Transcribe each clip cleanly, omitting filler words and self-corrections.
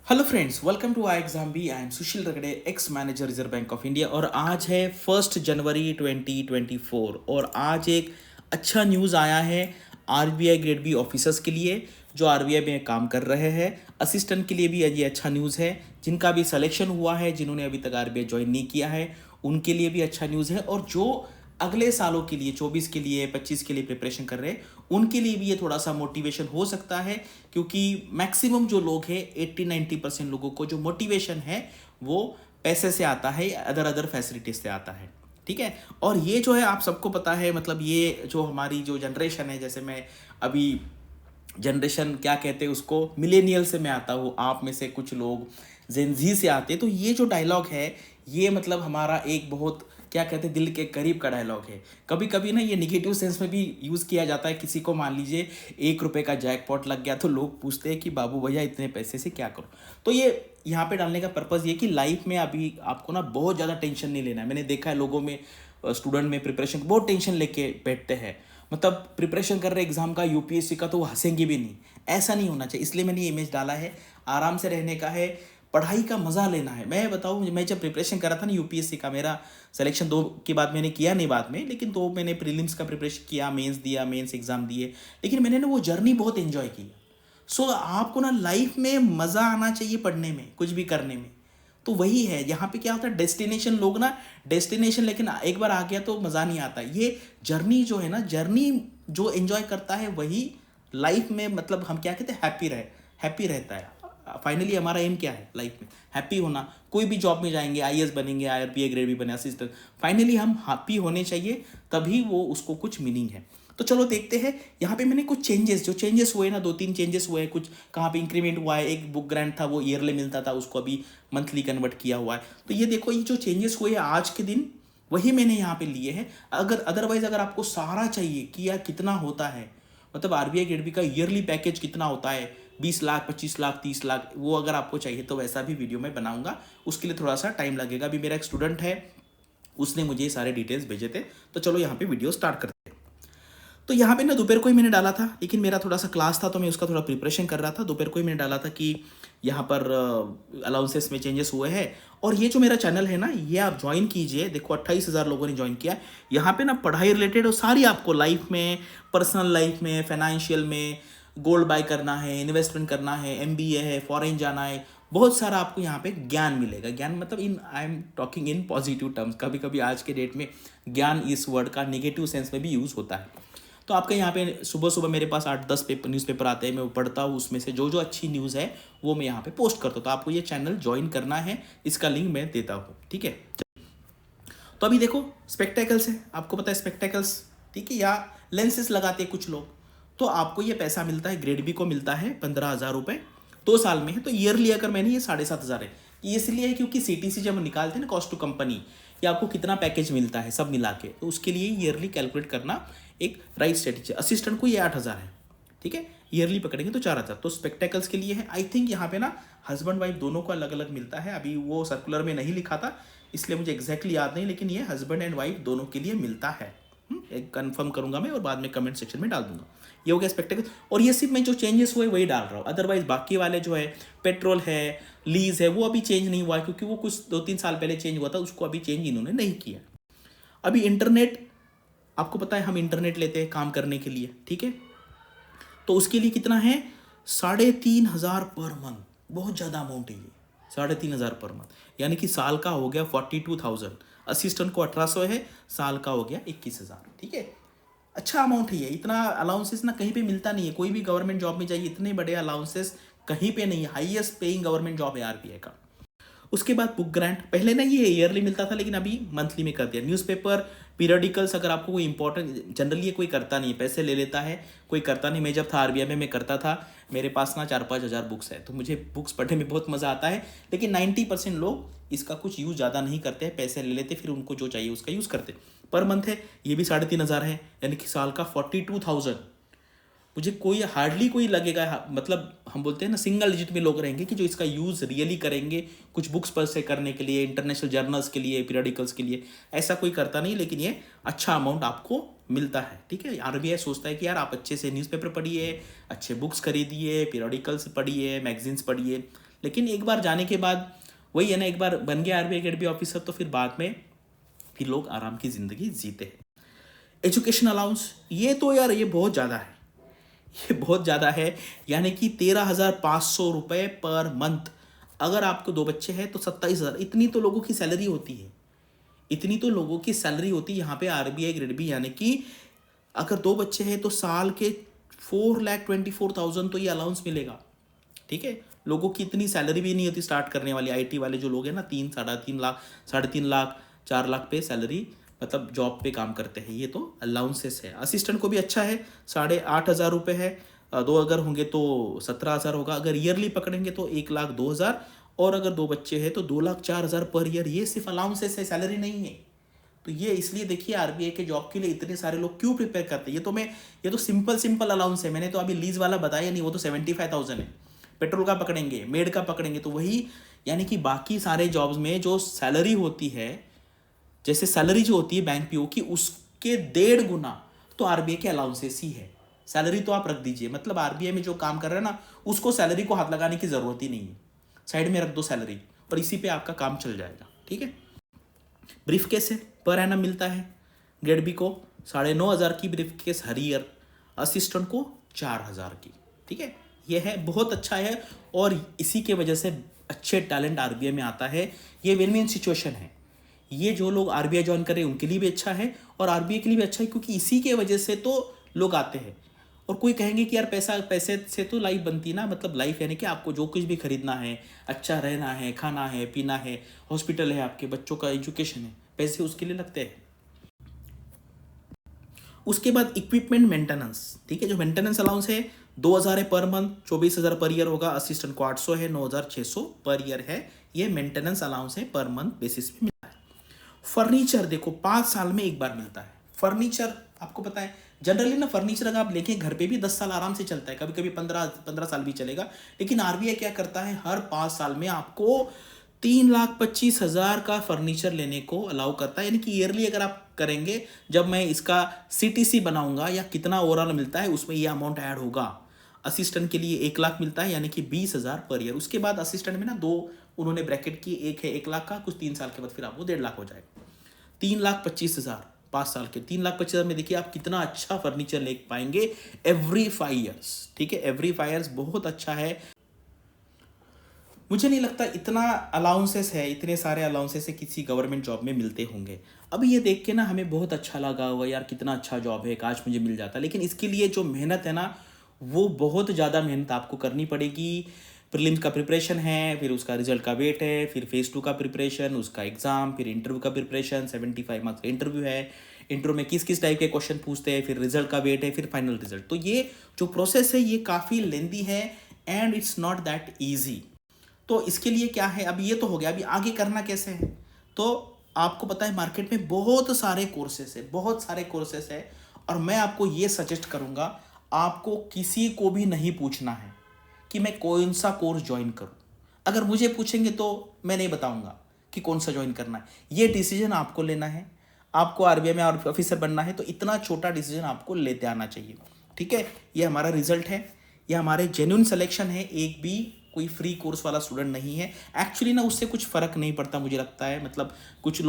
Hello friends, welcome to I exam B. I am Sushil Ragade, ex manager Reserve Bank of India. और आज है 1 जनवरी 2024 और आज एक अच्छा न्यूज़ आया है आरबीआई ग्रेड बी ऑफिसर्स के लिए जो आरबीआई में काम कर रहे हैं। असिस्टेंट के लिए भी ये अच्छा न्यूज़ है। जिनका भी सिलेक्शन हुआ है, जिन्होंने अभी तक आरबीआई ज्वाइन नहीं किया है, उनके लिए भी अच्छा न्यूज़ है। और जो अगले सालों के लिए 24 के लिए 25 के लिए प्रिपरेशन कर रहे हैं, उनके लिए भी ये थोड़ा सा मोटिवेशन हो सकता है। क्योंकि मैक्सिमम जो लोग हैं 80-90% लोगों को जो मोटिवेशन है वो पैसे से आता है, अदर अदर फैसिलिटीज से आता है। ठीक है। और ये जो है आप सबको पता है, मतलब ये जो हमारी जो जनरेशन है, जैसे मैं अभी जनरेशन क्या कहते हैं उसको, मिलेनियल से मैं आता हूँ, आप में से कुछ लोग जेनजी से आते हैं। तो ये जो डायलॉग है ये मतलब हमारा एक बहुत क्या कहते हैं दिल के करीब का डायलॉग है। कभी कभी ना ये निगेटिव सेंस में भी यूज़ किया जाता है। किसी को मान लीजिए 1 रुपये का जैकपॉट लग गया तो लोग पूछते हैं कि बाबू भैया इतने पैसे से क्या करो। तो ये यहाँ पे डालने का पर्पज़ ये कि लाइफ में अभी आपको ना बहुत ज़्यादा टेंशन नहीं लेना है। मैंने देखा है लोगों में, स्टूडेंट में प्रिपरेशन बहुत टेंशन लेके बैठते हैं। मतलब प्रिपरेशन कर रहे एग्जाम का, यूपीएससी का, तो वो हंसेंगे भी नहीं। ऐसा नहीं होना चाहिए, इसलिए मैंने ये इमेज डाला है। आराम से रहने का है, पढ़ाई का मज़ा लेना है। मैं बताऊँ, मैं जब प्रिपरेशन कर रहा था ना यूपीएससी का, मेरा सिलेक्शन 2 के बाद मैंने किया नहीं बाद में, लेकिन 2 मैंने प्रीलिम्स का प्रिपरेशन किया, मेंस दिया, मेंस एग्ज़ाम दिए। लेकिन मैंने ना वो जर्नी बहुत एंजॉय की। सो आपको ना लाइफ में मज़ा आना चाहिए पढ़ने में, कुछ भी करने में। तो वही है यहाँ पे क्या होता है, डेस्टिनेशन, लोग ना डेस्टिनेशन, लेकिन एक बार आ गया तो मज़ा नहीं आता। ये जर्नी जो है ना, जर्नी जो एंजॉय करता है वही लाइफ में, मतलब हम क्या कहते हैं, हैप्पी रहता है। फाइनली हमारा एम क्या है लाइफ में, हैप्पी होना। कोई भी जॉब में जाएंगे, आईएएस बनेंगे, आरबीआई ग्रेड भी बने, असिस्टेंट, फाइनली हम हैप्पी होने चाहिए, तभी वो उसको कुछ मीनिंग है। तो चलो देखते हैं। यहाँ पे मैंने कुछ चेंजेस हुए ना, 2-3 चेंजेस हुए हैं। कुछ कहाँ पे इंक्रीमेंट हुआ है, एक बुक ग्रांट था वो ईयरली मिलता था, उसको अभी मंथली कन्वर्ट किया हुआ है। तो ये देखो, ये जो चेंजेस हुए हैं आज के दिन, वही मैंने यहाँ पे लिए हैं। अगर अदरवाइज अगर आपको सारा चाहिए कि यार कितना होता है, मतलब आरबीआई ग्रेड बी का ईयरली पैकेज कितना होता है, 20 लाख, 25 लाख, 30 लाख, वो अगर आपको चाहिए तो वैसा भी वीडियो मैं बनाऊंगा। उसके लिए थोड़ा सा टाइम लगेगा। अभी मेरा एक स्टूडेंट है, उसने मुझे सारे डिटेल्स भेजे थे। तो चलो यहाँ पे वीडियो स्टार्ट करते हैं। तो यहाँ पे ना दोपहर को ही मैंने डाला था, लेकिन मेरा थोड़ा सा क्लास था तो मैं उसका थोड़ा प्रिपरेशन कर रहा था। दोपहर को ही मैंने डाला था कि यहाँ पर अलाउंसेस में चेंजेस हुए हैं। और ये जो मेरा चैनल है ना, ये आप ज्वाइन कीजिए। देखो 28,000 लोगों ने ज्वाइन किया। यहाँ पे ना पढ़ाई रिलेटेड और सारी आपको लाइफ में, पर्सनल लाइफ में, फाइनेंशियल में, गोल्ड बाय करना है, इन्वेस्टमेंट करना है, एमबीए है, फॉरेन जाना है, बहुत सारा आपको यहाँ पे ज्ञान मिलेगा। ज्ञान मतलब इन I am talking in positive terms. कभी कभी आज के डेट में ज्ञान इस वर्ड का नेगेटिव सेंस में भी यूज़ होता है। तो आपके यहाँ पे सुबह सुबह मेरे पास 8-10 पेपर न्यूज़पेपर आते हैं, मैं वो पढ़ता हूँ। उसमें से जो जो अच्छी न्यूज़ है वो मैं यहाँ पे पोस्ट करता हूँ। तो आपको ये चैनल ज्वाइन करना है, इसका लिंक मैं देता हूँ। ठीक है। तो अभी देखो, स्पेक्टेकल्स है, आपको पता है स्पेक्टेकल्स, ठीक है, या लेंसेज लगाते हैं कुछ लोग। तो आपको ये पैसा मिलता है, ग्रेड बी को मिलता है 15,000 रुपये, 2 साल में है। तो ईयरली अगर मैंने ये 7,500 है, ये इसलिए है क्योंकि सीटीसी जब निकालते हैं ना, कॉस्ट टू कंपनी, या आपको कितना पैकेज मिलता है सब मिला के, तो उसके लिए ईयरली कैलकुलेट करना एक राइट स्ट्रेटेजी। असिस्टेंट को ये 8,000 है, ठीक है, ईयरली पकड़ेंगे तो 4,000। तो स्पेक्टेकल्स के लिए है। आई थिंक यहाँ पे ना हस्बैंड वाइफ दोनों को अलग अलग मिलता है। अभी वो सर्कुलर में नहीं लिखा था, इसलिए मुझे एग्जैक्टली याद नहीं, लेकिन ये हस्बैंड एंड वाइफ दोनों के लिए मिलता है। एक कंफर्म करूंगा मैं और बाद में कमेंट सेक्शन में डाल दूंगा। ये हो गया स्पेक्टेकल। और ये सिर्फ मैं जो चेंजेस हुए वही डाल रहा हूँ, अदरवाइज बाकी वाले जो है, पेट्रोल है, लीज है, वो अभी चेंज नहीं हुआ है, क्योंकि वो कुछ 2-3 साल पहले चेंज हुआ था, उसको अभी चेंज इन्होंने नहीं किया। अभी इंटरनेट, आपको पता है हम इंटरनेट लेते हैं काम करने के लिए, ठीक है। तो उसके लिए कितना है, 3,500 पर मंथ। बहुत ज़्यादा अमाउंट है ये, 3,500 पर मंथ, यानी कि साल का हो गया 42,000। असिस्टेंट को 1,800 है, साल का हो गया 21,000। ठीक है, अच्छा अमाउंट है ये। इतना अलाउंसेस ना कहीं पे मिलता नहीं है। कोई भी गवर्नमेंट जॉब में जाइए, इतने बड़े अलाउंसेस कहीं पे नहीं है। हाईएस्ट पेइंग गवर्नमेंट जॉब है आरबीआई का। उसके बाद बुक ग्रांट, पहले ना ये ईयरली मिलता था, लेकिन अभी मंथली में कर दिया। न्यूज़पेपर, पीरियडिकल्स, अगर आपको कोई इंपॉर्टेंट, जनरली ये कोई करता नहीं है, पैसे ले लेता है, कोई करता नहीं। मैं जब था आरबीआई में, मैं करता था। मेरे पास ना 4-5 हज़ार बुक्स है, तो मुझे बुक्स पढ़ने में बहुत मज़ा आता है। लेकिन 90% लोग इसका कुछ यूज़ ज़्यादा नहीं करते हैं, पैसे ले लेते, फिर उनको जो चाहिए उसका यूज़ करते। पर मंथ है, ये भी 3,500 है, यानी कि साल का 42,000। मुझे कोई हार्डली कोई लगेगा, मतलब हम बोलते हैं ना, सिंगल डिजिट में लोग रहेंगे कि जो इसका यूज़ रियली करेंगे, कुछ बुक्स पर से करने के लिए, इंटरनेशनल जर्नल्स के लिए, पीरियडिकल्स के लिए। ऐसा कोई करता नहीं, लेकिन ये अच्छा अमाउंट आपको मिलता है। ठीक है, आरबीआई सोचता है कि यार आप अच्छे से न्यूज़पेपर पढ़िए, अच्छे बुक्स खरीदिए, पीरियडिकल्स पढ़िए, मैगजीन्स पढ़िए। लेकिन एक बार जाने के बाद वही है ना, एक बार बन गया आरबीआई ग्रेड बी ऑफिसर तो फिर बाद में फिर लोग आराम की ज़िंदगी जीते हैं। एजुकेशन अलाउंस, ये तो यार ये बहुत ज़्यादा है, ये बहुत ज़्यादा है। यानी कि 13,500 रुपये पर मंथ। अगर आपको 2 बच्चे हैं तो 27,000। इतनी तो लोगों की सैलरी होती है, इतनी तो लोगों की सैलरी होती है यहाँ पे आरबीआई ग्रेड बी। यानी कि अगर 2 बच्चे हैं तो साल के 4,24,000 तो ये अलाउंस मिलेगा। ठीक है, लोगों की इतनी सैलरी भी नहीं होती स्टार्ट करने वाली। आईटी वाले जो लोग हैं ना, 3-3.5 लाख, 3.5 लाख, 4 लाख पे सैलरी, मतलब जॉब पे काम करते हैं। ये तो अलाउंसेस है। असिस्टेंट को भी अच्छा है, 8,500 रुपये है। 2 अगर होंगे तो 17,000 होगा। अगर ईयरली पकड़ेंगे तो 1,02,000, और अगर 2 बच्चे हैं तो 2,04,000 पर ईयर। ये सिर्फ अलाउंसेस है, सैलरी नहीं है। तो ये इसलिए देखिए आरबीआई के जॉब के लिए इतने सारे लोग क्यों प्रिपेयर करते हैं। ये तो सिंपल अलाउंस है। मैंने तो अभी लीज वाला बताया नहीं, वो तो 75,000 है। पेट्रोल का पकड़ेंगे, मेड का पकड़ेंगे तो वही, यानी कि बाकी सारे जॉब्स में जो सैलरी होती है, जैसे सैलरी जो होती है बैंक पीओ की, उसके 1.5 गुना तो आरबीआई के अलाउंसेस ही है। सैलरी तो आप रख दीजिए, मतलब आरबीआई में जो काम कर रहे हैं ना, उसको सैलरी को हाथ लगाने की जरूरत ही नहीं है। साइड में रख दो सैलरी और इसी पे आपका काम चल जाएगा। ठीक है, ब्रीफ केस है, पर एनम मिलता है। ग्रेड बी को 9,500 की ब्रीफ केस हर ईयर, असिस्टेंट को 4,000 की। ठीक है, ये है, बहुत अच्छा है। और इसी के वजह से अच्छे टैलेंट आरबीआई में आता है। ये विन विन सिचुएशन है। ये जो लोग आरबीआई ज्वाइन कर रहे हैं उनके लिए भी अच्छा है और आरबीआई के लिए भी अच्छा है, क्योंकि इसी के वजह से तो लोग आते हैं। और कोई कहेंगे कि यार पैसे से तो लाइफ बनती ना, मतलब लाइफ यानी कि आपको जो कुछ भी खरीदना है, अच्छा रहना है, खाना है, पीना है, हॉस्पिटल है, आपके बच्चों का एजुकेशन है, पैसे उसके लिए लगते हैं। उसके बाद इक्विपमेंट मेंटेनेंस। ठीक है, जो मेंटेनेंस अलाउंस है 2,000 है पर मंथ, 24,000 पर ईयर होगा। असिस्टेंट को 800 है, 9,600 पर ईयर है। ये मेंटेनेंस अलाउंस है, पर मंथ बेसिस पे मिलता है। फर्नीचर देखो 5 साल में एक बार मिलता है। फर्नीचर आपको पता है जनरली ना, फर्नीचर अगर आप लेके घर पे भी 10 साल आराम से चलता है, कभी कभी 15 साल भी चलेगा। लेकिन आरबीआई क्या करता है, हर 5 साल में आपको 3,25,000 का फर्नीचर लेने को अलाउ करता है। यानी कि ईयरली अगर आप करेंगे, जब मैं इसका सीटीसी बनाऊंगा या कितना ओवरऑल मिलता है उसमें ये अमाउंट ऐड होगा। असिस्टेंट के लिए 1,00,000 मिलता है, यानी कि 20,000 पर ईयर। उसके बाद असिस्टेंट में ना 2 उन्होंने ब्रैकेट की, एक है 1,00,000 का, कुछ 3 साल के बाद फिर आपको 1,50,000 हो जाएगा। 3,25,000 5 साल के, 3,25,000 में देखिए आप कितना अच्छा फर्नीचर ले पाएंगे एवरी 5 ईयर्स। ठीक है, एवरी 5 ईयर्स बहुत अच्छा है। मुझे नहीं लगता इतना अलाउंसेस है, इतने सारे अलाउंसेस है किसी गवर्नमेंट जॉब में मिलते होंगे। अभी ये देख के ना हमें बहुत अच्छा लगा होगा, यार कितना अच्छा जॉब है, काश मुझे मिल जाता। लेकिन इसके लिए जो मेहनत है ना, वो बहुत ज़्यादा मेहनत आपको करनी पड़ेगी। प्रीलिम्स का प्रिपरेशन है, फिर उसका रिजल्ट का वेट है, फिर फेज 2 का प्रिपरेशन, उसका एग्जाम, फिर इंटरव्यू का प्रिपरेशन, 75 मार्क्स का इंटरव्यू है। इंटरव्यू में किस किस टाइप के क्वेश्चन पूछते हैं, फिर रिजल्ट का वेट है, फिर फाइनल रिजल्ट। तो ये जो प्रोसेस है ये काफ़ी लेंदी है and it's not that easy. तो इसके लिए क्या है, अब ये तो हो गया, अभी आगे करना कैसे है। तो आपको पता है मार्केट में बहुत सारे कोर्सेस है, बहुत सारे कोर्सेस है। और मैं आपको ये सजेस्ट करूँगा, आपको किसी को भी नहीं पूछना है कि मैं कौन सा कोर्स ज्वाइन करूँ। अगर मुझे पूछेंगे तो मैं नहीं बताऊँगा कि कौन सा ज्वाइन करना है। ये डिसीजन आपको लेना है। आपको आरबीआई में ऑफिसर बनना है तो इतना छोटा डिसीजन आपको लेते आना चाहिए। ठीक है, ये हमारा रिजल्ट है, ये हमारे जेन्युइन सिलेक्शन है। एक भी कोई फ्री कोर्स वाला स्टूडेंट नहीं है। एक्चुअली ना उससे कुछ फ़र्क नहीं पड़ता मुझे लगता है, मतलब कुछ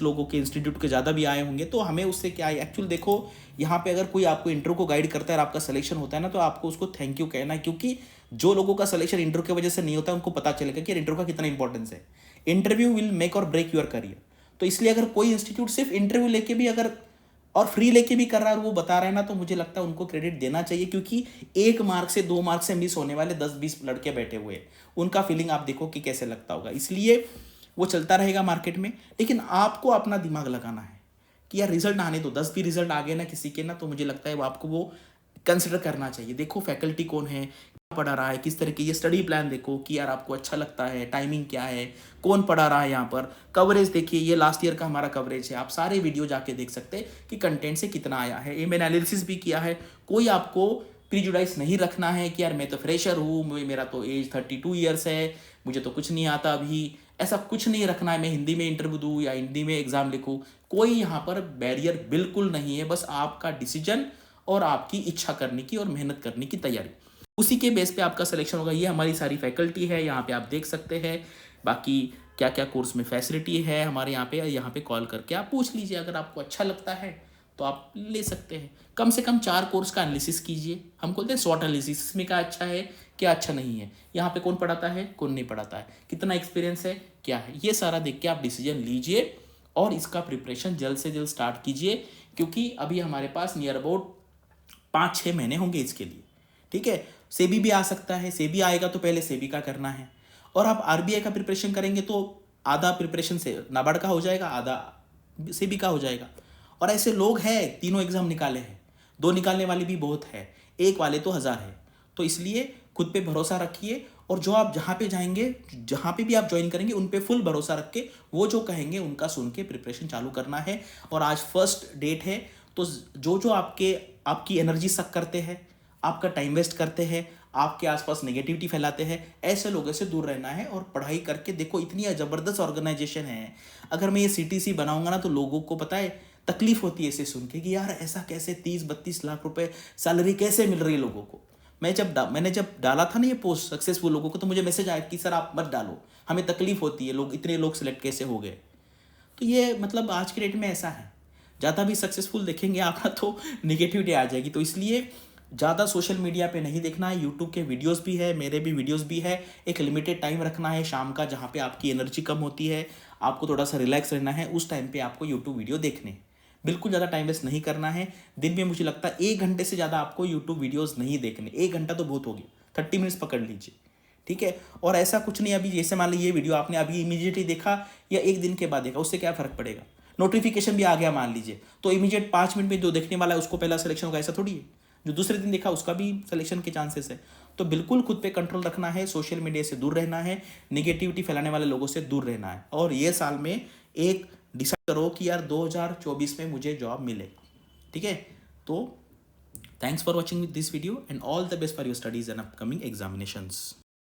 लोगों के इंस्टीट्यूट के ज़्यादा भी आए होंगे तो हमें उससे क्या है। एक्चुअली देखो, यहाँ पे अगर कोई आपको इंटरव्यू को गाइड करता है और आपका सिलेक्शन होता है ना, तो आपको उसको थैंक यू कहना है। क्योंकि जो लोगों का सिलेक्शन इंटरव्यू की वजह से नहीं होता है, उनको पता चलेगा कि इंटरव्यू का कितना इंपॉर्टेंस है। इंटरव्यू विल मेक और ब्रेक योर करियर। तो इसलिए अगर कोई इंस्टीट्यूट सिर्फ इंटरव्यू लेके भी अगर और फ्री लेके भी कर रहा है और वो बता रहा है ना, तो मुझे लगता है उनको क्रेडिट देना चाहिए। क्योंकि 1 मार्क से 2 मार्क से मिस होने वाले 10-20 लड़के बैठे हुए हैं, उनका फीलिंग आप देखो कि कैसे लगता होगा। इसलिए वो चलता रहेगा मार्केट में, लेकिन आपको अपना दिमाग लगाना है कि यार रिजल्ट आने दो। 10 भी रिजल्ट आ गए ना किसी के ना, तो मुझे लगता है वो आपको वो कंसिडर करना चाहिए। देखो फैकल्टी कौन है, पढ़ा रहा है, किस तरह की, ये स्टडी प्लान देखो कि यार आपको अच्छा लगता है, टाइमिंग क्या है, कौन पढ़ा रहा है, यहाँ पर कवरेज देखिए, ये लास्ट ईयर का हमारा कवरेज है। आप सारे वीडियो जाके देख सकते हैं कि कंटेंट से कितना आया है। ये मैंने एनालिसिस भी किया है। कोई आपको प्रीजुडाइज नहीं रखना है कि यार मैं तो फ्रेशर हूँ, मेरा तो एज 32 ईयर्स है, मुझे तो कुछ नहीं आता अभी। ऐसा कुछ नहीं रखना है, मैं हिंदी में इंटरव्यू दूँ या हिंदी में एग्जाम लिखूँ, कोई यहाँ पर बैरियर बिल्कुल नहीं है। बस आपका डिसीजन और आपकी इच्छा करने की और मेहनत करने की तैयारी। उसी के बेस पे आपका सिलेक्शन होगा। ये हमारी सारी फैकल्टी है, यहाँ पे आप देख सकते हैं। बाकी क्या क्या कोर्स में फैसिलिटी है हमारे यहाँ पे कॉल करके आप पूछ लीजिए। अगर आपको अच्छा लगता है तो आप ले सकते हैं। कम से कम 4 कोर्स का एनालिसिस कीजिए। हम बोलते हैं स्वॉट एनालिसिस, इसमें क्या अच्छा है क्या अच्छा नहीं है, यहाँ पे कौन पढ़ाता है कौन नहीं पढ़ाता है, कितना एक्सपीरियंस है क्या है, ये सारा देख के आप डिसीजन लीजिए और इसका प्रिपरेशन जल्द से जल्द स्टार्ट कीजिए। क्योंकि अभी हमारे पास नियर अबाउट 5-6 महीने होंगे इसके लिए। ठीक है, सेबी भी आ सकता है, सेबी आएगा तो पहले सेबी का करना है। और आप आरबीआई का प्रिपरेशन करेंगे तो आधा प्रिपरेशन से नाबार्ड का हो जाएगा, आधा सेबी का हो जाएगा। और ऐसे लोग हैं, तीनों एग्जाम निकाले हैं, 2 निकालने वाले भी बहुत है, 1 वाले तो 1000 है। तो इसलिए खुद पे भरोसा रखिए और जो आप जहाँ पे जाएंगे, जहाँ पे भी आप ज्वाइन करेंगे, उन पे फुल भरोसा रख के वो जो कहेंगे उनका सुन के प्रिपरेशन चालू करना है। और आज फर्स्ट डेट है, तो जो जो आपकी एनर्जी सक करते हैं, आपका टाइम वेस्ट करते हैं, आपके आसपास नेगेटिविटी फैलाते हैं, ऐसे लोगों से दूर रहना है और पढ़ाई करके देखो। इतनी ज़बरदस्त ऑर्गेनाइजेशन है। अगर मैं ये सीटीसी बनाऊंगा ना तो लोगों को पता है तकलीफ होती है इसे सुन के कि यार ऐसा कैसे 30-32 लाख रुपए सैलरी कैसे मिल रही है लोगों को। मैंने जब डाला था ना ये पोस्ट सक्सेसफुल लोगों को, तो मुझे मैसेज आया कि सर आप मत डालो, हमें तकलीफ होती है, लोग इतने लोग सिलेक्ट कैसे हो गए। तो ये मतलब आज के डेट में ऐसा है, ज़्यादा भी सक्सेसफुल देखेंगे आप तो निगेटिविटी आ जाएगी। तो इसलिए ज़्यादा सोशल मीडिया पे नहीं देखना है। यूट्यूब के वीडियोस भी है, मेरे भी वीडियोस भी है। एक लिमिटेड टाइम रखना है शाम का, जहाँ पे आपकी एनर्जी कम होती है, आपको थोड़ा सा रिलैक्स रहना है, उस टाइम पे आपको यूट्यूब वीडियो देखने। बिल्कुल ज़्यादा टाइम वेस्ट नहीं करना है। दिन में मुझे लगता है 1 घंटे से ज़्यादा आपको यूट्यूब वीडियोज़ नहीं देखने। 1 घंटा तो बहुत हो गया, 30 मिनट्स पकड़ लीजिए। ठीक है, और ऐसा कुछ नहीं, अभी जैसे मान लीजिए ये वीडियो आपने अभी इमीडिएटली देखा या 1 दिन के बाद देखा, उससे क्या फ़र्क पड़ेगा। नोटिफिकेशन भी आ गया मान लीजिए, तो इमीडिएट 5 मिनट में जो देखने वाला है उसको पहला सिलेक्शन होगा, ऐसा थोड़ी है। जो दूसरे दिन देखा उसका भी सिलेक्शन के चांसेस है। तो बिल्कुल खुद पे कंट्रोल रखना है, सोशल मीडिया से दूर रहना है, नेगेटिविटी फैलाने वाले लोगों से दूर रहना है। और ये साल में एक डिसाइड करो कि यार 2024 में मुझे जॉब मिले। ठीक है, तो thanks for watching this video and all the best for your studies and upcoming examinations.